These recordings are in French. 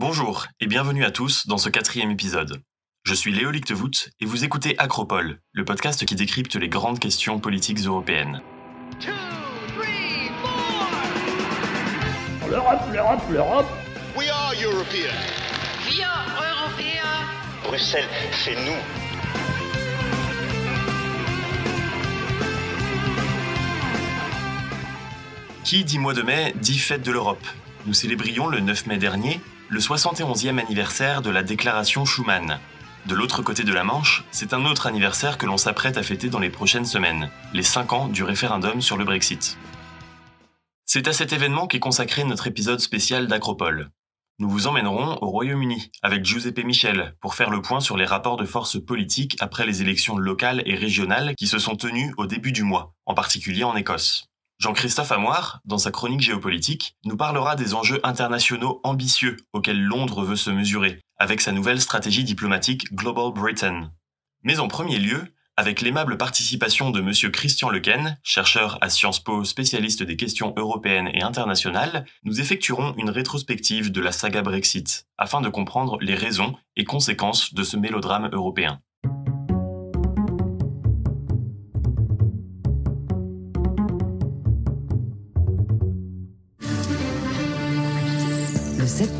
Bonjour et bienvenue à tous dans ce 4e épisode. Je suis Léo Lichtenvoet et vous écoutez Acropole, le podcast qui décrypte les grandes questions politiques européennes. 2, 3, 4. L'Europe. We are European. Wir Europäer. Bruxelles, c'est nous. Qui dit mois de mai dit fête de l'Europe. Nous célébrions le 9 mai dernier le 71e anniversaire de la déclaration Schuman. De l'autre côté de la Manche, c'est un autre anniversaire que l'on s'apprête à fêter dans les prochaines semaines, les 5 ans du référendum sur le Brexit. C'est à cet événement qu'est consacré notre épisode spécial d'Acropole. Nous vous emmènerons au Royaume-Uni avec Giuseppe Michel pour faire le point sur les rapports de force politiques après les élections locales et régionales qui se sont tenues au début du mois, en particulier en Écosse. Jean-Christophe Amoir, dans sa chronique géopolitique, nous parlera des enjeux internationaux ambitieux auxquels Londres veut se mesurer, avec sa nouvelle stratégie diplomatique Global Britain. Mais en premier lieu, avec l'aimable participation de M. Christian Lequesne, chercheur à Sciences Po spécialiste des questions européennes et internationales, nous effectuerons une rétrospective de la saga Brexit, afin de comprendre les raisons et conséquences de ce mélodrame européen.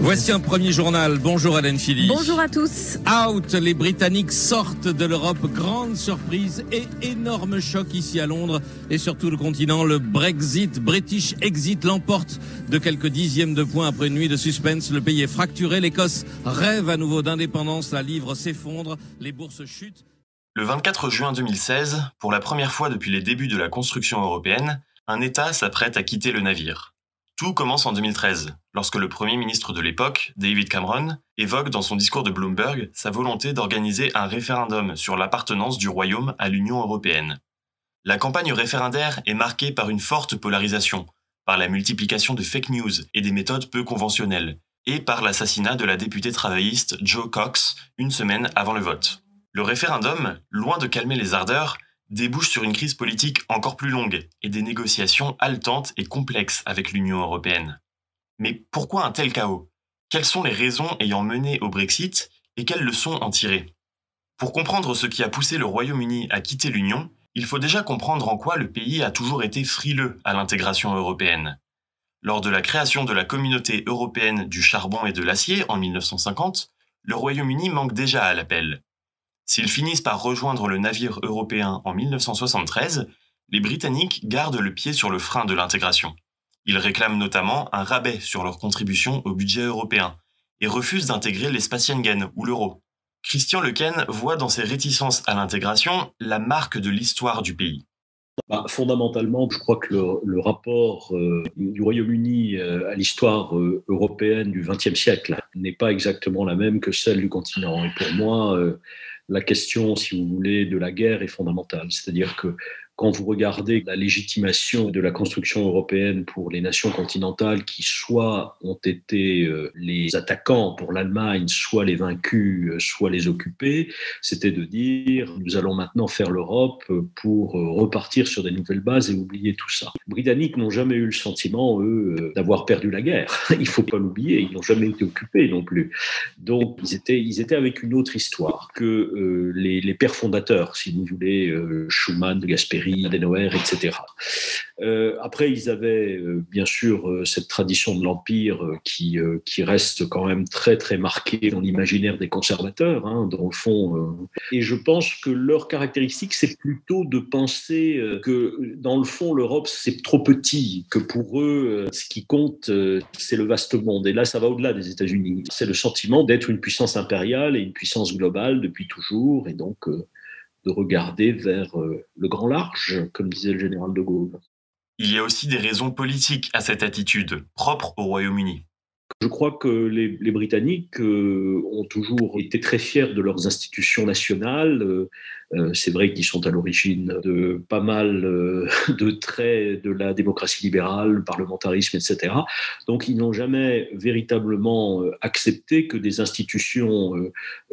Voici un premier journal. Bonjour Hélène Philly. Bonjour à tous. Out, les Britanniques sortent de l'Europe. Grande surprise et énorme choc ici à Londres et sur tout le continent. Le Brexit, British Exit, l'emporte de quelques dixièmes de points après une nuit de suspense. Le pays est fracturé. L'Écosse rêve à nouveau d'indépendance. La livre s'effondre. Les bourses chutent. Le 24 juin 2016, pour la première fois depuis les débuts de la construction européenne, un État s'apprête à quitter le navire. Tout commence en 2013, lorsque le Premier ministre de l'époque, David Cameron, évoque dans son discours de Bloomberg sa volonté d'organiser un référendum sur l'appartenance du Royaume à l'Union européenne. La campagne référendaire est marquée par une forte polarisation, par la multiplication de fake news et des méthodes peu conventionnelles, et par l'assassinat de la députée travailliste Jo Cox une semaine avant le vote. Le référendum, loin de calmer les ardeurs, débouche sur une crise politique encore plus longue et des négociations haletantes et complexes avec l'Union européenne. Mais pourquoi un tel chaos ? Quelles sont les raisons ayant mené au Brexit et quelles leçons en tirer ? Pour comprendre ce qui a poussé le Royaume-Uni à quitter l'Union, il faut déjà comprendre en quoi le pays a toujours été frileux à l'intégration européenne. Lors de la création de la Communauté européenne du charbon et de l'acier en 1950, le Royaume-Uni manque déjà à l'appel. S'ils finissent par rejoindre le navire européen en 1973, les Britanniques gardent le pied sur le frein de l'intégration. Ils réclament notamment un rabais sur leur contribution au budget européen et refusent d'intégrer l'espace Schengen ou l'euro. Christian Lequesne voit dans ces réticences à l'intégration la marque de l'histoire du pays. Fondamentalement, je crois que le rapport du Royaume-Uni à l'histoire européenne du XXe siècle n'est pas exactement la même que celle du continent. Et pour moi, la question, si vous voulez, de la guerre est fondamentale. C'est-à-dire que quand vous regardez la légitimation de la construction européenne pour les nations continentales qui soit ont été les attaquants pour l'Allemagne, soit les vaincus, soit les occupés, c'était de dire nous allons maintenant faire l'Europe pour repartir sur des nouvelles bases et oublier tout ça. Les Britanniques n'ont jamais eu le sentiment, eux, d'avoir perdu la guerre. Il ne faut pas l'oublier, ils n'ont jamais été occupés non plus. Donc ils étaient avec une autre histoire que les pères fondateurs, si vous voulez, Schuman, Gasperi, Adenauer, etc. Après, ils avaient bien sûr cette tradition de l'Empire qui reste quand même très très marquée dans l'imaginaire des conservateurs, dans le fond. Et je pense que leur caractéristique, c'est plutôt de penser que dans le fond, l'Europe, c'est trop petit, que pour eux, ce qui compte, c'est le vaste monde. Et là, ça va au-delà des États-Unis. C'est le sentiment d'être une puissance impériale et une puissance globale depuis toujours, et donc de regarder vers le grand large, comme disait le général de Gaulle. Il y a aussi des raisons politiques à cette attitude, propre au Royaume-Uni. Je crois que les Britanniques ont toujours été très fiers de leurs institutions nationales. C'est vrai qu'ils sont à l'origine de pas mal de traits de la démocratie libérale, le parlementarisme, etc. Donc ils n'ont jamais véritablement accepté que des institutions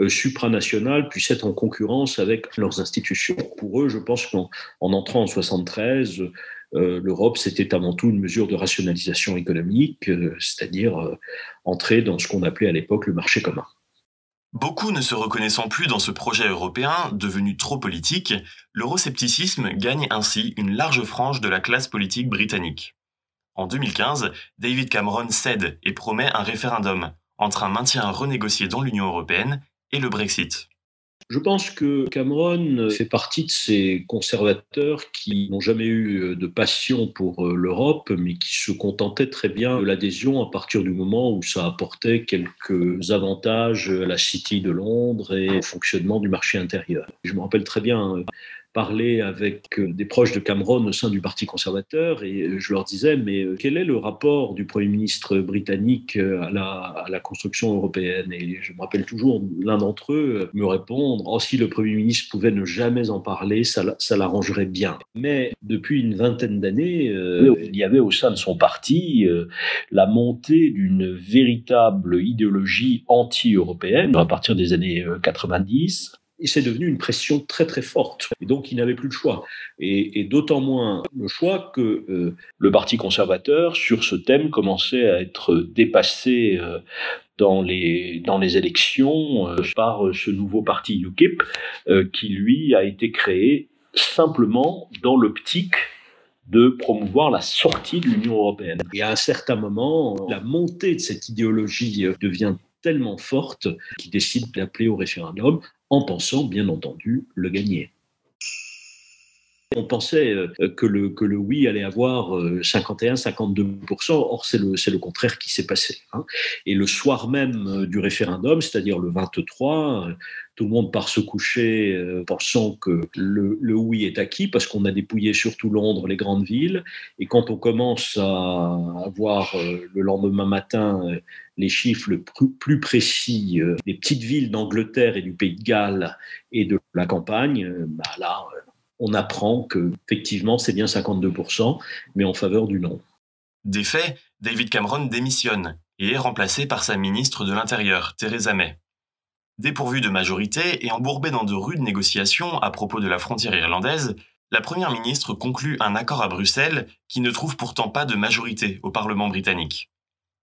supranationales puissent être en concurrence avec leurs institutions. Pour eux, je pense qu'en entrant en 73, l'Europe, c'était avant tout une mesure de rationalisation économique, c'est-à-dire entrer dans ce qu'on appelait à l'époque le marché commun. Beaucoup ne se reconnaissant plus dans ce projet européen, devenu trop politique, l'euroscepticisme gagne ainsi une large frange de la classe politique britannique. En 2015, David Cameron cède et promet un référendum entre un maintien renégocié dans l'Union européenne et le Brexit. Je pense que Cameron fait partie de ces conservateurs qui n'ont jamais eu de passion pour l'Europe, mais qui se contentaient très bien de l'adhésion à partir du moment où ça apportait quelques avantages à la City de Londres et au fonctionnement du marché intérieur. Je me rappelle très bien parler avec des proches de Cameron au sein du Parti conservateur et je leur disais mais quel est le rapport du Premier ministre britannique à la construction européenne? Et je me rappelle toujours l'un d'entre eux me répondre « Oh, si le Premier ministre pouvait ne jamais en parler, ça l'arrangerait bien ». Mais depuis une vingtaine d'années, il y avait au sein de son parti la montée d'une véritable idéologie anti-européenne à partir des années 90. Et c'est devenu une pression très très forte. Et donc il n'avait plus de choix. Et d'autant moins le choix que le Parti conservateur, sur ce thème, commençait à être dépassé dans les élections par ce nouveau parti UKIP qui, lui, a été créé simplement dans l'optique de promouvoir la sortie de l'Union européenne. Et à un certain moment, la montée de cette idéologie devient tellement forte qu'il décide d'appeler au référendum en pensant, bien entendu, le gagner. On pensait que le oui allait avoir 51-52%, or c'est le contraire qui s'est passé. Et le soir même du référendum, c'est-à-dire le 23, tout le monde part se coucher pensant que le oui est acquis parce qu'on a dépouillé surtout Londres, les grandes villes. Et quand on commence à avoir le lendemain matin les chiffres plus précis des petites villes d'Angleterre et du Pays de Galles et de la campagne, là, on apprend qu'effectivement, c'est bien 52%, mais en faveur du non. Des faits, David Cameron démissionne et est remplacé par sa ministre de l'Intérieur, Theresa May. Dépourvue de majorité et embourbée dans de rudes négociations à propos de la frontière irlandaise, la première ministre conclut un accord à Bruxelles qui ne trouve pourtant pas de majorité au Parlement britannique.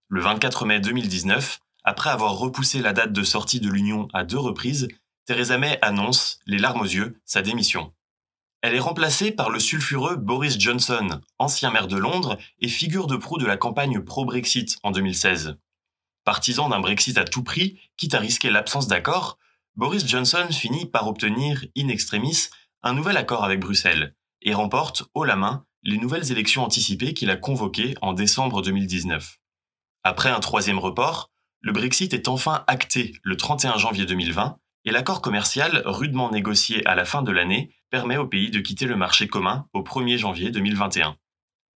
Le 24 mai 2019, après avoir repoussé la date de sortie de l'Union à 2 reprises, Theresa May annonce, les larmes aux yeux, sa démission. Elle est remplacée par le sulfureux Boris Johnson, ancien maire de Londres et figure de proue de la campagne pro-Brexit en 2016. Partisan d'un Brexit à tout prix, quitte à risquer l'absence d'accord, Boris Johnson finit par obtenir, in extremis, un nouvel accord avec Bruxelles et remporte, haut la main, les nouvelles élections anticipées qu'il a convoquées en décembre 2019. Après un 3e report, le Brexit est enfin acté le 31 janvier 2020 et l'accord commercial rudement négocié à la fin de l'année permet au pays de quitter le marché commun au 1er janvier 2021.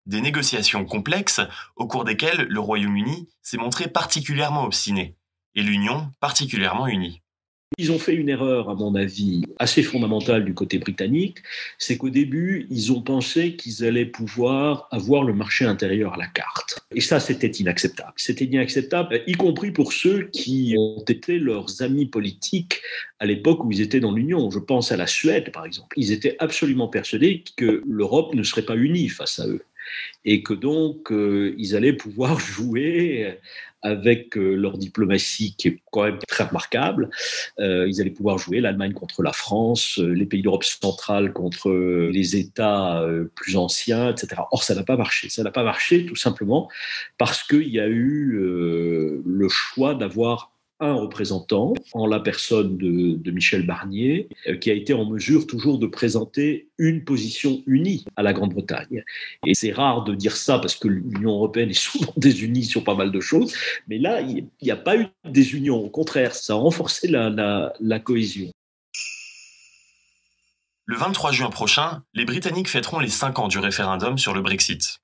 Des négociations complexes au cours desquelles le Royaume-Uni s'est montré particulièrement obstiné et l'Union particulièrement unie. Ils ont fait une erreur, à mon avis, assez fondamentale du côté britannique, c'est qu'au début, ils ont pensé qu'ils allaient pouvoir avoir le marché intérieur à la carte. Et ça, c'était inacceptable. C'était inacceptable, y compris pour ceux qui ont été leurs amis politiques à l'époque où ils étaient dans l'Union. Je pense à la Suède, par exemple. Ils étaient absolument persuadés que l'Europe ne serait pas unie face à eux. Et que donc, ils allaient pouvoir jouer avec leur diplomatie qui est quand même très remarquable. Ils allaient pouvoir jouer l'Allemagne contre la France, les pays d'Europe centrale contre les États plus anciens, etc. Or, ça n'a pas marché. Ça n'a pas marché tout simplement parce qu'il y a eu le choix d'avoir un représentant, en la personne de Michel Barnier, qui a été en mesure toujours de présenter une position unie à la Grande-Bretagne. Et c'est rare de dire ça parce que l'Union européenne est souvent désunie sur pas mal de choses, mais là, il n'y a pas eu de désunion. Au contraire, ça a renforcé la cohésion. Le 23 juin prochain, les Britanniques fêteront les 5 ans du référendum sur le Brexit.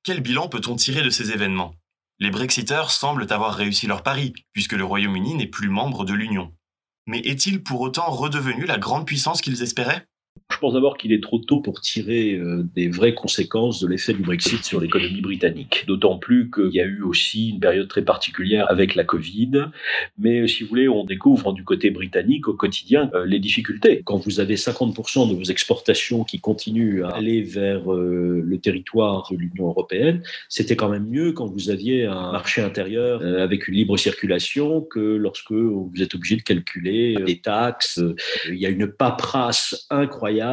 Quel bilan peut-on tirer de ces événements ? Les Brexiteurs semblent avoir réussi leur pari, puisque le Royaume-Uni n'est plus membre de l'Union. Mais est-il pour autant redevenu la grande puissance qu'ils espéraient ? Je pense d'abord qu'il est trop tôt pour tirer des vraies conséquences de l'effet du Brexit sur l'économie britannique. D'autant plus qu'il y a eu aussi une période très particulière avec la Covid. Mais si vous voulez, on découvre du côté britannique au quotidien les difficultés. Quand vous avez 50% de vos exportations qui continuent à aller vers le territoire de l'Union européenne, c'était quand même mieux quand vous aviez un marché intérieur avec une libre circulation que lorsque vous êtes obligé de calculer des taxes. Il y a une paperasse incroyable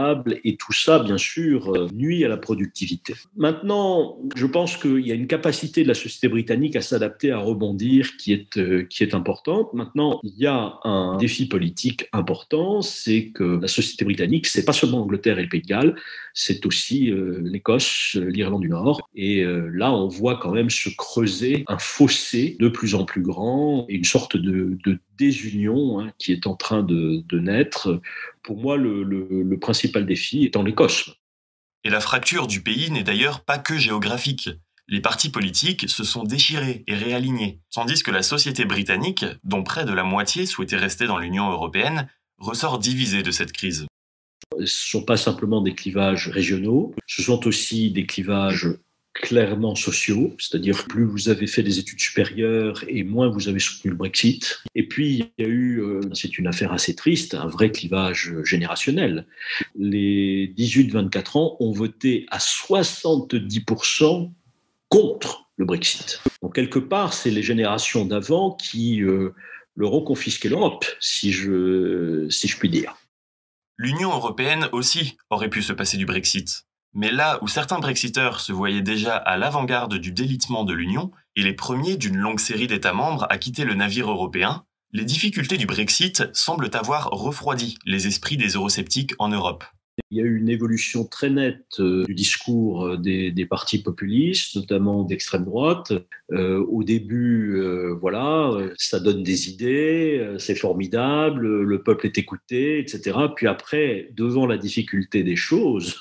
et tout ça, bien sûr, nuit à la productivité. Maintenant, je pense qu'il y a une capacité de la société britannique à s'adapter, à rebondir qui est importante. Maintenant, il y a un défi politique important, c'est que la société britannique, c'est pas seulement l'Angleterre et le Pays de Galles, c'est aussi l'Écosse, l'Irlande du Nord. Et là, on voit quand même se creuser un fossé de plus en plus grand et une sorte de désunion qui est en train de naître. Pour moi, le principal défi étant l'Écosse. Et la fracture du pays n'est d'ailleurs pas que géographique. Les partis politiques se sont déchirés et réalignés, tandis que la société britannique, dont près de la moitié souhaitait rester dans l'Union européenne, ressort divisée de cette crise. Ce ne sont pas simplement des clivages régionaux, ce sont aussi des clivages clairement sociaux, c'est-à-dire plus vous avez fait des études supérieures et moins vous avez soutenu le Brexit. Et puis il y a eu, c'est une affaire assez triste, un vrai clivage générationnel. Les 18-24 ans ont voté à 70% contre le Brexit. Donc quelque part, c'est les générations d'avant qui leur ont confisqué l'Europe, si je puis dire. L'Union européenne aussi aurait pu se passer du Brexit. Mais là où certains Brexiteurs se voyaient déjà à l'avant-garde du délitement de l'Union et les premiers d'une longue série d'États membres à quitter le navire européen, les difficultés du Brexit semblent avoir refroidi les esprits des eurosceptiques en Europe. Il y a eu une évolution très nette du discours des partis populistes, notamment d'extrême droite. Au début, ça donne des idées, c'est formidable, le peuple est écouté, etc. Puis après, devant la difficulté des choses,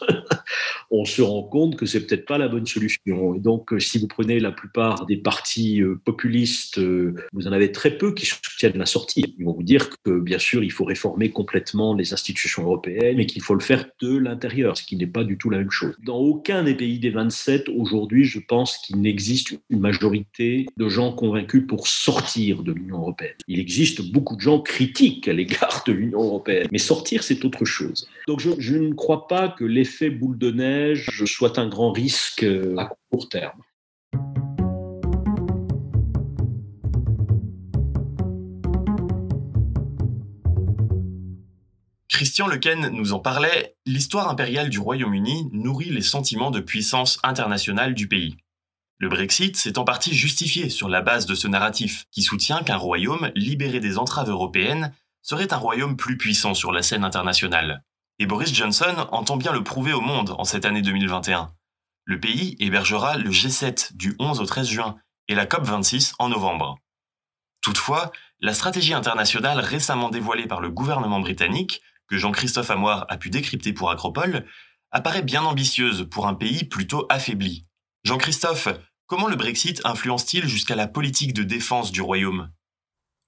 on se rend compte que c'est peut-être pas la bonne solution. Et donc, si vous prenez la plupart des partis populistes, vous en avez très peu qui soutiennent la sortie. Ils vont vous dire que, bien sûr, il faut réformer complètement les institutions européennes, mais qu'il faut le faire de l'intérieur, ce qui n'est pas du tout la même chose. Dans aucun des pays des 27, aujourd'hui, je pense qu'il n'existe une majorité de gens convaincus pour sortir de l'Union européenne. Il existe beaucoup de gens critiques à l'égard de l'Union européenne, mais sortir, c'est autre chose. Donc je ne crois pas que l'effet boule de neige soit un grand risque à court terme. Christian Lequesne nous en parlait, l'histoire impériale du Royaume-Uni nourrit les sentiments de puissance internationale du pays. Le Brexit s'est en partie justifié sur la base de ce narratif, qui soutient qu'un royaume libéré des entraves européennes serait un royaume plus puissant sur la scène internationale. Et Boris Johnson entend bien le prouver au monde en cette année 2021. Le pays hébergera le G7 du 11 au 13 juin et la COP26 en novembre. Toutefois, la stratégie internationale récemment dévoilée par le gouvernement britannique, que Jean-Christophe Amoir a pu décrypter pour Acropole, apparaît bien ambitieuse pour un pays plutôt affaibli. Jean-Christophe, comment le Brexit influence-t-il jusqu'à la politique de défense du Royaume ?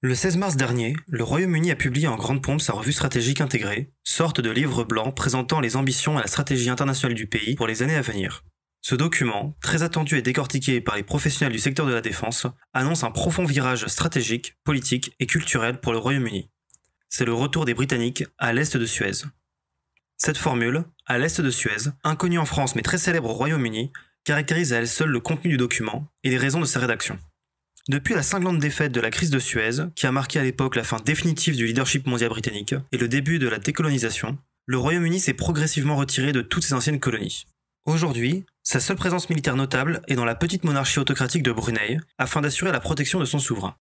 Le 16 mars dernier, le Royaume-Uni a publié en grande pompe sa revue stratégique intégrée, sorte de livre blanc présentant les ambitions et la stratégie internationale du pays pour les années à venir. Ce document, très attendu et décortiqué par les professionnels du secteur de la défense, annonce un profond virage stratégique, politique et culturel pour le Royaume-Uni. C'est le retour des Britanniques à l'est de Suez. Cette formule, à l'est de Suez, inconnue en France mais très célèbre au Royaume-Uni, caractérise à elle seule le contenu du document et les raisons de sa rédaction. Depuis la cinglante défaite de la crise de Suez, qui a marqué à l'époque la fin définitive du leadership mondial britannique et le début de la décolonisation, le Royaume-Uni s'est progressivement retiré de toutes ses anciennes colonies. Aujourd'hui, sa seule présence militaire notable est dans la petite monarchie autocratique de Brunei, afin d'assurer la protection de son souverain.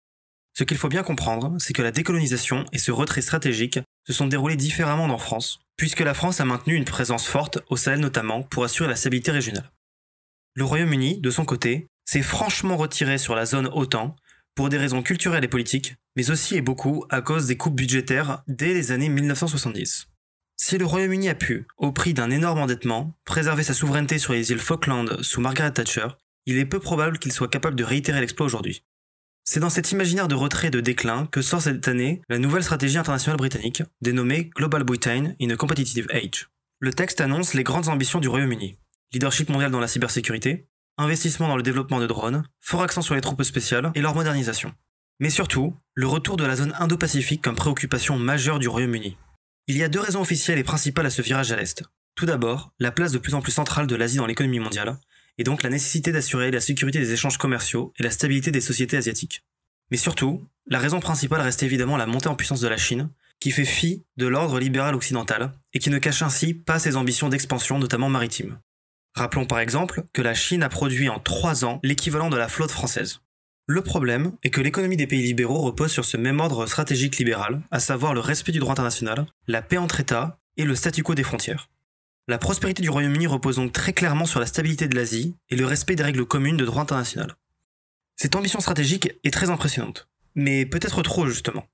Ce qu'il faut bien comprendre, c'est que la décolonisation et ce retrait stratégique se sont déroulés différemment en France, puisque la France a maintenu une présence forte, au Sahel notamment, pour assurer la stabilité régionale. Le Royaume-Uni, de son côté, s'est franchement retiré sur la zone OTAN, pour des raisons culturelles et politiques, mais aussi et beaucoup à cause des coupes budgétaires dès les années 1970. Si le Royaume-Uni a pu, au prix d'un énorme endettement, préserver sa souveraineté sur les îles Falkland sous Margaret Thatcher, il est peu probable qu'il soit capable de réitérer l'exploit aujourd'hui. C'est dans cet imaginaire de retrait et de déclin que sort cette année la nouvelle stratégie internationale britannique, dénommée Global Britain in a Competitive Age. Le texte annonce les grandes ambitions du Royaume-Uni. Leadership mondial dans la cybersécurité, investissement dans le développement de drones, fort accent sur les troupes spéciales et leur modernisation. Mais surtout, le retour de la zone Indo-Pacifique comme préoccupation majeure du Royaume-Uni. Il y a deux raisons officielles et principales à ce virage à l'Est. Tout d'abord, la place de plus en plus centrale de l'Asie dans l'économie mondiale, et donc la nécessité d'assurer la sécurité des échanges commerciaux et la stabilité des sociétés asiatiques. Mais surtout, la raison principale reste évidemment la montée en puissance de la Chine, qui fait fi de l'ordre libéral occidental, et qui ne cache ainsi pas ses ambitions d'expansion, notamment maritime. Rappelons par exemple que la Chine a produit en 3 ans l'équivalent de la flotte française. Le problème est que l'économie des pays libéraux repose sur ce même ordre stratégique libéral, à savoir le respect du droit international, la paix entre États et le statu quo des frontières. La prospérité du Royaume-Uni repose donc très clairement sur la stabilité de l'Asie et le respect des règles communes de droit international. Cette ambition stratégique est très impressionnante, mais peut-être trop justement.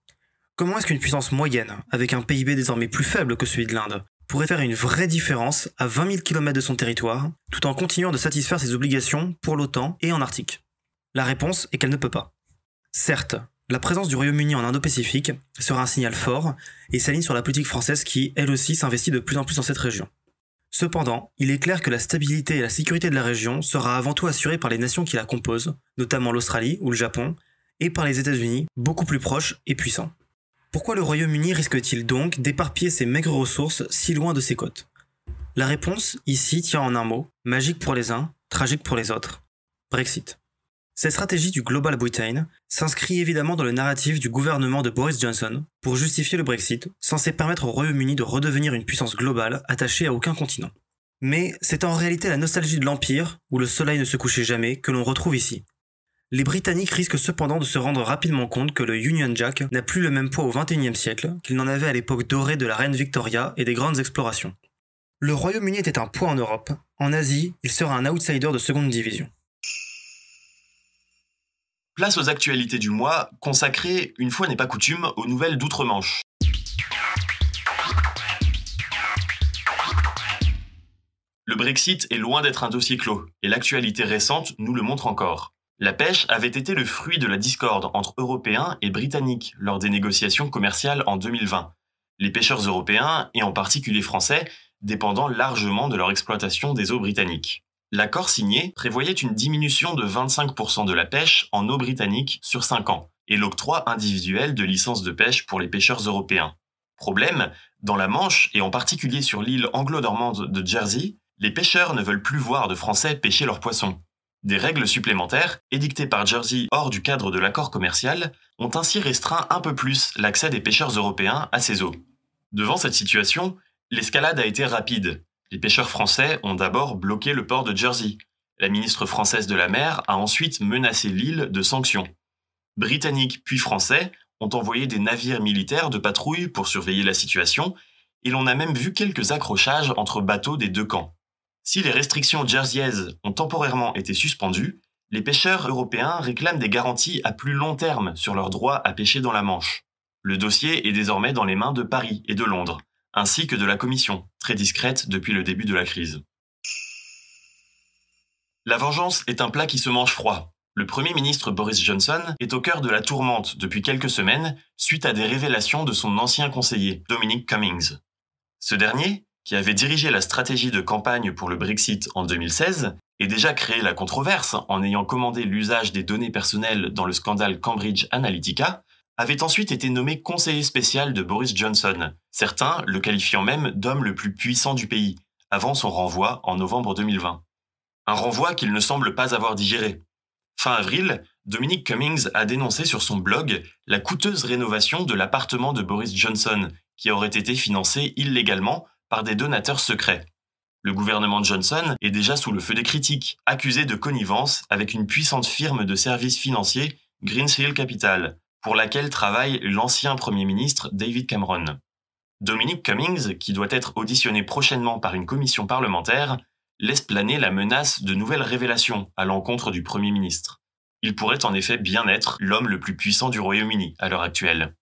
Comment est-ce qu'une puissance moyenne, avec un PIB désormais plus faible que celui de l'Inde, pourrait faire une vraie différence à 20 000 km de son territoire, tout en continuant de satisfaire ses obligations pour l'OTAN et en Arctique? La réponse est qu'elle ne peut pas. Certes, la présence du Royaume-Uni en Indo-Pacifique sera un signal fort et s'aligne sur la politique française qui, elle aussi, s'investit de plus en plus dans cette région. Cependant, il est clair que la stabilité et la sécurité de la région sera avant tout assurée par les nations qui la composent, notamment l'Australie ou le Japon, et par les États-Unis, beaucoup plus proches et puissants. Pourquoi le Royaume-Uni risque-t-il donc d'éparpiller ses maigres ressources si loin de ses côtes? La réponse, ici, tient en un mot, magique pour les uns, tragique pour les autres. Brexit. Cette stratégie du Global Britain s'inscrit évidemment dans le narratif du gouvernement de Boris Johnson pour justifier le Brexit, censé permettre au Royaume-Uni de redevenir une puissance globale attachée à aucun continent. Mais c'est en réalité la nostalgie de l'Empire, où le soleil ne se couchait jamais, que l'on retrouve ici. Les Britanniques risquent cependant de se rendre rapidement compte que le Union Jack n'a plus le même poids au XXIe siècle qu'il n'en avait à l'époque dorée de la reine Victoria et des grandes explorations. Le Royaume-Uni était un poids en Europe, en Asie, il sera un outsider de seconde division. Place aux actualités du mois, consacrées, une fois n'est pas coutume, aux nouvelles d'outre-Manche. Le Brexit est loin d'être un dossier clos, et l'actualité récente nous le montre encore. La pêche avait été le fruit de la discorde entre Européens et Britanniques lors des négociations commerciales en 2020. Les pêcheurs européens, et en particulier français, dépendant largement de leur exploitation des eaux britanniques. L'accord signé prévoyait une diminution de 25% de la pêche en eau britannique sur 5 ans, et l'octroi individuel de licences de pêche pour les pêcheurs européens. Problème, dans la Manche, et en particulier sur l'île anglo-normande de Jersey, les pêcheurs ne veulent plus voir de Français pêcher leurs poissons. Des règles supplémentaires, édictées par Jersey hors du cadre de l'accord commercial, ont ainsi restreint un peu plus l'accès des pêcheurs européens à ces eaux. Devant cette situation, l'escalade a été rapide. Les pêcheurs français ont d'abord bloqué le port de Jersey. La ministre française de la mer a ensuite menacé l'île de sanctions. Britanniques puis français ont envoyé des navires militaires de patrouille pour surveiller la situation, et l'on a même vu quelques accrochages entre bateaux des deux camps. Si les restrictions jerseyaises ont temporairement été suspendues, les pêcheurs européens réclament des garanties à plus long terme sur leur droit à pêcher dans la Manche. Le dossier est désormais dans les mains de Paris et de Londres, ainsi que de la Commission, très discrète depuis le début de la crise. La vengeance est un plat qui se mange froid. Le Premier ministre Boris Johnson est au cœur de la tourmente depuis quelques semaines suite à des révélations de son ancien conseiller, Dominic Cummings. Ce dernier, qui avait dirigé la stratégie de campagne pour le Brexit en 2016, et déjà créé la controverse en ayant commandé l'usage des données personnelles dans le scandale Cambridge Analytica, avait ensuite été nommé conseiller spécial de Boris Johnson, certains le qualifiant même d'homme le plus puissant du pays, avant son renvoi en novembre 2020. Un renvoi qu'il ne semble pas avoir digéré. Fin avril, Dominic Cummings a dénoncé sur son blog la coûteuse rénovation de l'appartement de Boris Johnson, qui aurait été financé illégalement par des donateurs secrets. Le gouvernement Johnson est déjà sous le feu des critiques, accusé de connivence avec une puissante firme de services financiers, Greensill Capital, pour laquelle travaille l'ancien Premier ministre David Cameron. Dominic Cummings, qui doit être auditionné prochainement par une commission parlementaire, laisse planer la menace de nouvelles révélations à l'encontre du Premier ministre. Il pourrait en effet bien être l'homme le plus puissant du Royaume-Uni à l'heure actuelle.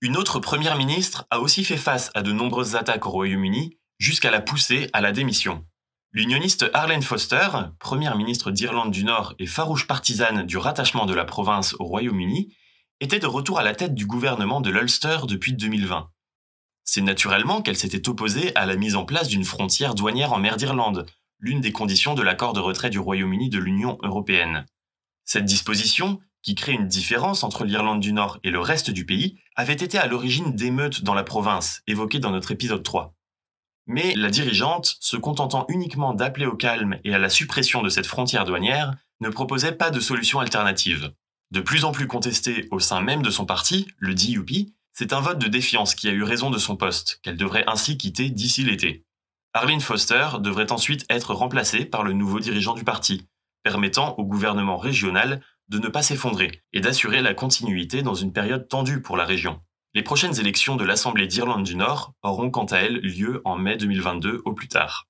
Une autre première ministre a aussi fait face à de nombreuses attaques au Royaume-Uni, jusqu'à la pousser à la démission. L'unioniste Arlene Foster, première ministre d'Irlande du Nord et farouche partisane du rattachement de la province au Royaume-Uni, était de retour à la tête du gouvernement de l'Ulster depuis 2020. C'est naturellement qu'elle s'était opposée à la mise en place d'une frontière douanière en mer d'Irlande, l'une des conditions de l'accord de retrait du Royaume-Uni de l'Union européenne. Cette disposition, qui crée une différence entre l'Irlande du Nord et le reste du pays, avait été à l'origine d'émeutes dans la province, évoquées dans notre épisode 3. Mais la dirigeante, se contentant uniquement d'appeler au calme et à la suppression de cette frontière douanière, ne proposait pas de solution alternative. De plus en plus contestée au sein même de son parti, le DUP, c'est un vote de défiance qui a eu raison de son poste, qu'elle devrait ainsi quitter d'ici l'été. Arlene Foster devrait ensuite être remplacée par le nouveau dirigeant du parti, permettant au gouvernement régional de ne pas s'effondrer et d'assurer la continuité dans une période tendue pour la région. Les prochaines élections de l'Assemblée d'Irlande du Nord auront quant à elles lieu en mai 2022 au plus tard.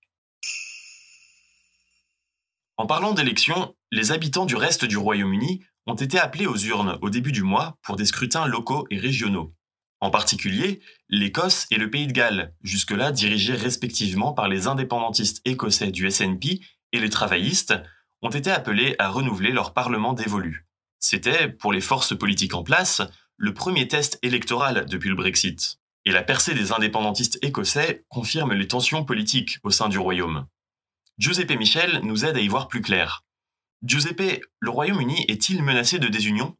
En parlant d'élections, les habitants du reste du Royaume-Uni ont été appelés aux urnes au début du mois pour des scrutins locaux et régionaux. En particulier, l'Écosse et le Pays de Galles, jusque-là dirigés respectivement par les indépendantistes écossais du SNP et les travaillistes, ont été appelés à renouveler leur parlement dévolu. C'était, pour les forces politiques en place, le premier test électoral depuis le Brexit. Et la percée des indépendantistes écossais confirme les tensions politiques au sein du Royaume. Giuseppe Michel nous aide à y voir plus clair. Giuseppe, le Royaume-Uni est-il menacé de désunion ?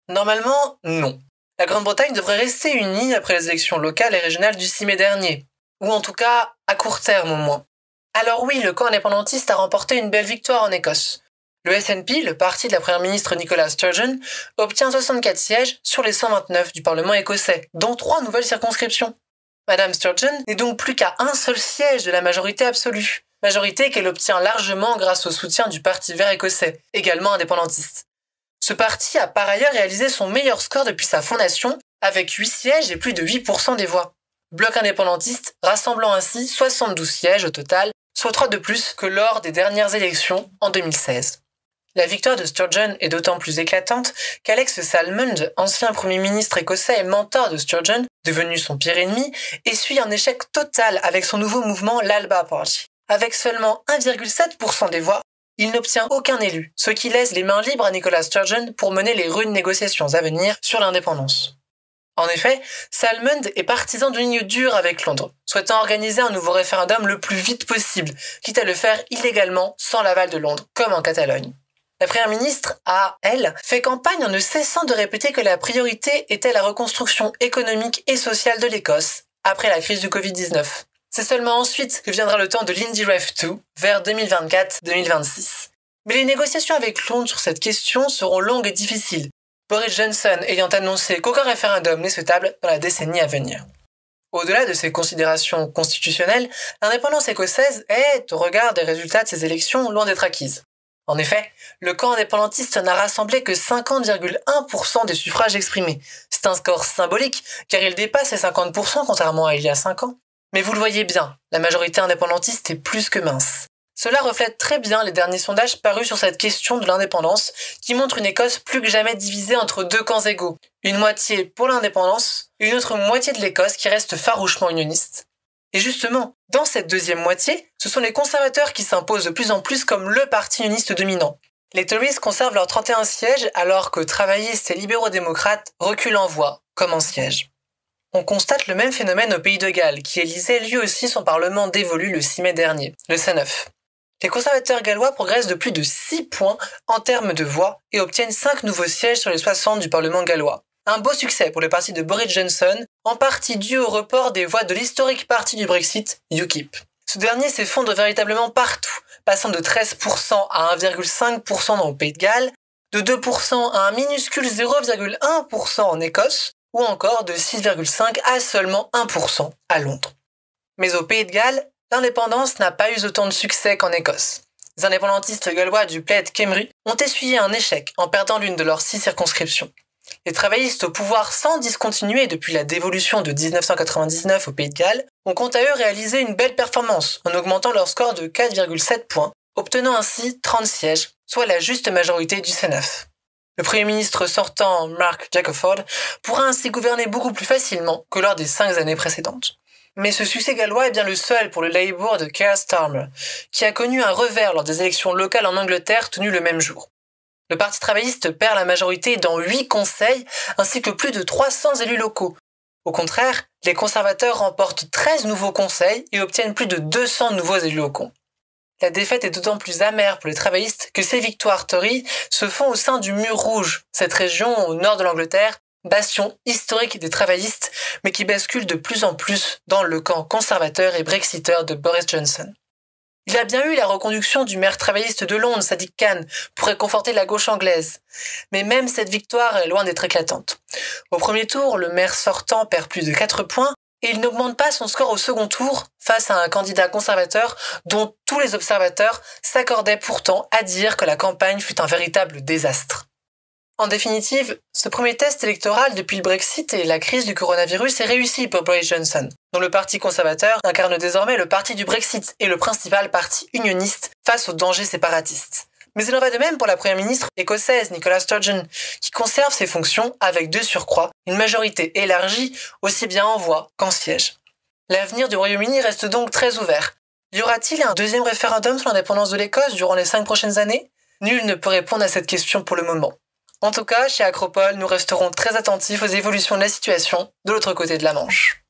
Normalement, non. La Grande-Bretagne devrait rester unie après les élections locales et régionales du 6 mai dernier. Ou en tout cas, à court terme au moins. Alors oui, le camp indépendantiste a remporté une belle victoire en Écosse. Le SNP, le parti de la première ministre Nicola Sturgeon, obtient 64 sièges sur les 129 du Parlement écossais, dont 3 nouvelles circonscriptions. Madame Sturgeon n'est donc plus qu'à un seul siège de la majorité absolue. Majorité qu'elle obtient largement grâce au soutien du Parti vert écossais, également indépendantiste. Ce parti a par ailleurs réalisé son meilleur score depuis sa fondation, avec 8 sièges et plus de 8% des voix. Bloc indépendantiste rassemblant ainsi 72 sièges au total, soit 3 de plus que lors des dernières élections en 2016. La victoire de Sturgeon est d'autant plus éclatante qu'Alex Salmond, ancien Premier ministre écossais et mentor de Sturgeon, devenu son pire ennemi, essuie un échec total avec son nouveau mouvement l'Alba Party. Avec seulement 1,7% des voix, il n'obtient aucun élu, ce qui laisse les mains libres à Nicola Sturgeon pour mener les rudes négociations à venir sur l'indépendance. En effet, Salmond est partisan d'une ligne dure avec Londres, souhaitant organiser un nouveau référendum le plus vite possible, quitte à le faire illégalement sans l'aval de Londres, comme en Catalogne. La première ministre a, elle, fait campagne en ne cessant de répéter que la priorité était la reconstruction économique et sociale de l'Écosse, après la crise du Covid-19. C'est seulement ensuite que viendra le temps de l'Indy Ref 2, vers 2024-2026. Mais les négociations avec Londres sur cette question seront longues et difficiles, Boris Johnson ayant annoncé qu'aucun référendum n'est souhaitable dans la décennie à venir. Au-delà de ces considérations constitutionnelles, l'indépendance écossaise est, au regard des résultats de ces élections, loin d'être acquise. En effet, le camp indépendantiste n'a rassemblé que 50,1% des suffrages exprimés. C'est un score symbolique, car il dépasse les 50% contrairement à il y a 5 ans. Mais vous le voyez bien, la majorité indépendantiste est plus que mince. Cela reflète très bien les derniers sondages parus sur cette question de l'indépendance, qui montrent une Écosse plus que jamais divisée entre 2 camps égaux. Une moitié pour l'indépendance, et une autre moitié de l'Écosse qui reste farouchement unioniste. Et justement, dans cette deuxième moitié, ce sont les conservateurs qui s'imposent de plus en plus comme le parti unioniste dominant. Les Tories conservent leurs 31 sièges alors que travaillistes et libéraux-démocrates reculent en voix, comme en sièges. On constate le même phénomène au Pays de Galles, qui élisait lui aussi son parlement dévolu le 6 mai dernier, le C9. Les conservateurs gallois progressent de plus de 6 points en termes de voix et obtiennent 5 nouveaux sièges sur les 60 du Parlement gallois. Un beau succès pour le parti de Boris Johnson, en partie dû au report des voix de l'historique parti du Brexit, UKIP. Ce dernier s'effondre véritablement partout, passant de 13% à 1,5% dans le Pays de Galles, de 2% à un minuscule 0,1% en Écosse, ou encore de 6,5% à seulement 1% à Londres. Mais au Pays de Galles, l'indépendance n'a pas eu autant de succès qu'en Écosse. Les indépendantistes gallois du Plaid Cymru ont essuyé un échec en perdant l'une de leurs 6 circonscriptions. Les travaillistes au pouvoir sans discontinuer depuis la dévolution de 1999 au Pays de Galles ont quant à eux réalisé une belle performance en augmentant leur score de 4,7 points, obtenant ainsi 30 sièges, soit la juste majorité du C9. Le Premier ministre sortant, Mark Jackford, pourra ainsi gouverner beaucoup plus facilement que lors des 5 années précédentes. Mais ce succès gallois est bien le seul pour le Labour de Keir Starmer, qui a connu un revers lors des élections locales en Angleterre tenues le même jour. Le Parti travailliste perd la majorité dans 8 conseils, ainsi que plus de 300 élus locaux. Au contraire, les conservateurs remportent 13 nouveaux conseils et obtiennent plus de 200 nouveaux élus locaux. La défaite est d'autant plus amère pour les travaillistes que ces victoires Tory se font au sein du Mur Rouge, cette région au nord de l'Angleterre, bastion historique des travaillistes, mais qui bascule de plus en plus dans le camp conservateur et brexiteur de Boris Johnson. Il y a bien eu la reconduction du maire travailliste de Londres, Sadiq Khan, pour réconforter la gauche anglaise. Mais même cette victoire est loin d'être éclatante. Au premier tour, le maire sortant perd plus de 4 points et il n'augmente pas son score au second tour face à un candidat conservateur dont tous les observateurs s'accordaient pourtant à dire que la campagne fut un véritable désastre. En définitive, ce premier test électoral depuis le Brexit et la crise du coronavirus est réussi pour Boris Johnson, dont le parti conservateur incarne désormais le parti du Brexit et le principal parti unioniste face aux dangers séparatistes. Mais il en va de même pour la première ministre écossaise Nicola Sturgeon, qui conserve ses fonctions avec de surcroît une majorité élargie aussi bien en voix qu'en siège. L'avenir du Royaume-Uni reste donc très ouvert. Y aura-t-il un deuxième référendum sur l'indépendance de l'Écosse durant les 5 prochaines années ? Nul ne peut répondre à cette question pour le moment. En tout cas, chez Acropole, nous resterons très attentifs aux évolutions de la situation de l'autre côté de la Manche.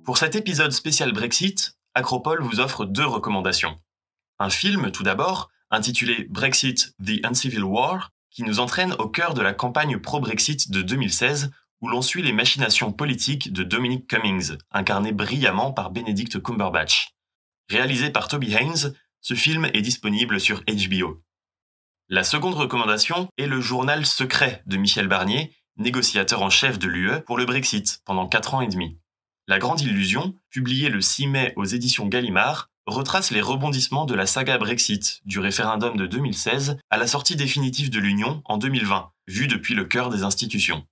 Pour cet épisode spécial Brexit, Acropole vous offre 2 recommandations. Un film, tout d'abord, intitulé Brexit, The Uncivil War, qui nous entraîne au cœur de la campagne pro-Brexit de 2016, où l'on suit les machinations politiques de Dominic Cummings, incarné brillamment par Benedict Cumberbatch. Réalisé par Toby Haynes, ce film est disponible sur HBO. La seconde recommandation est le journal secret de Michel Barnier, négociateur en chef de l'UE pour le Brexit pendant 4 ans et demi. La Grande Illusion, publié le 6 mai aux éditions Gallimard, retrace les rebondissements de la saga Brexit, du référendum de 2016 à la sortie définitive de l'Union en 2020, vue depuis le cœur des institutions.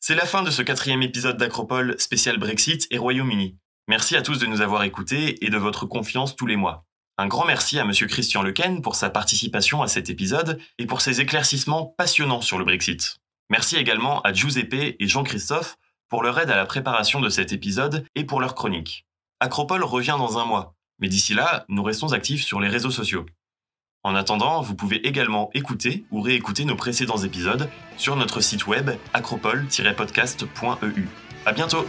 C'est la fin de ce 4e épisode d'Acropole spécial Brexit et Royaume-Uni. Merci à tous de nous avoir écoutés et de votre confiance tous les mois. Un grand merci à Monsieur Christian Lequesne pour sa participation à cet épisode et pour ses éclaircissements passionnants sur le Brexit. Merci également à Giuseppe et Jean-Christophe pour leur aide à la préparation de cet épisode et pour leur chronique. Acropole revient dans un mois, mais d'ici là, nous restons actifs sur les réseaux sociaux. En attendant, vous pouvez également écouter ou réécouter nos précédents épisodes sur notre site web acropole-podcast.eu. À bientôt!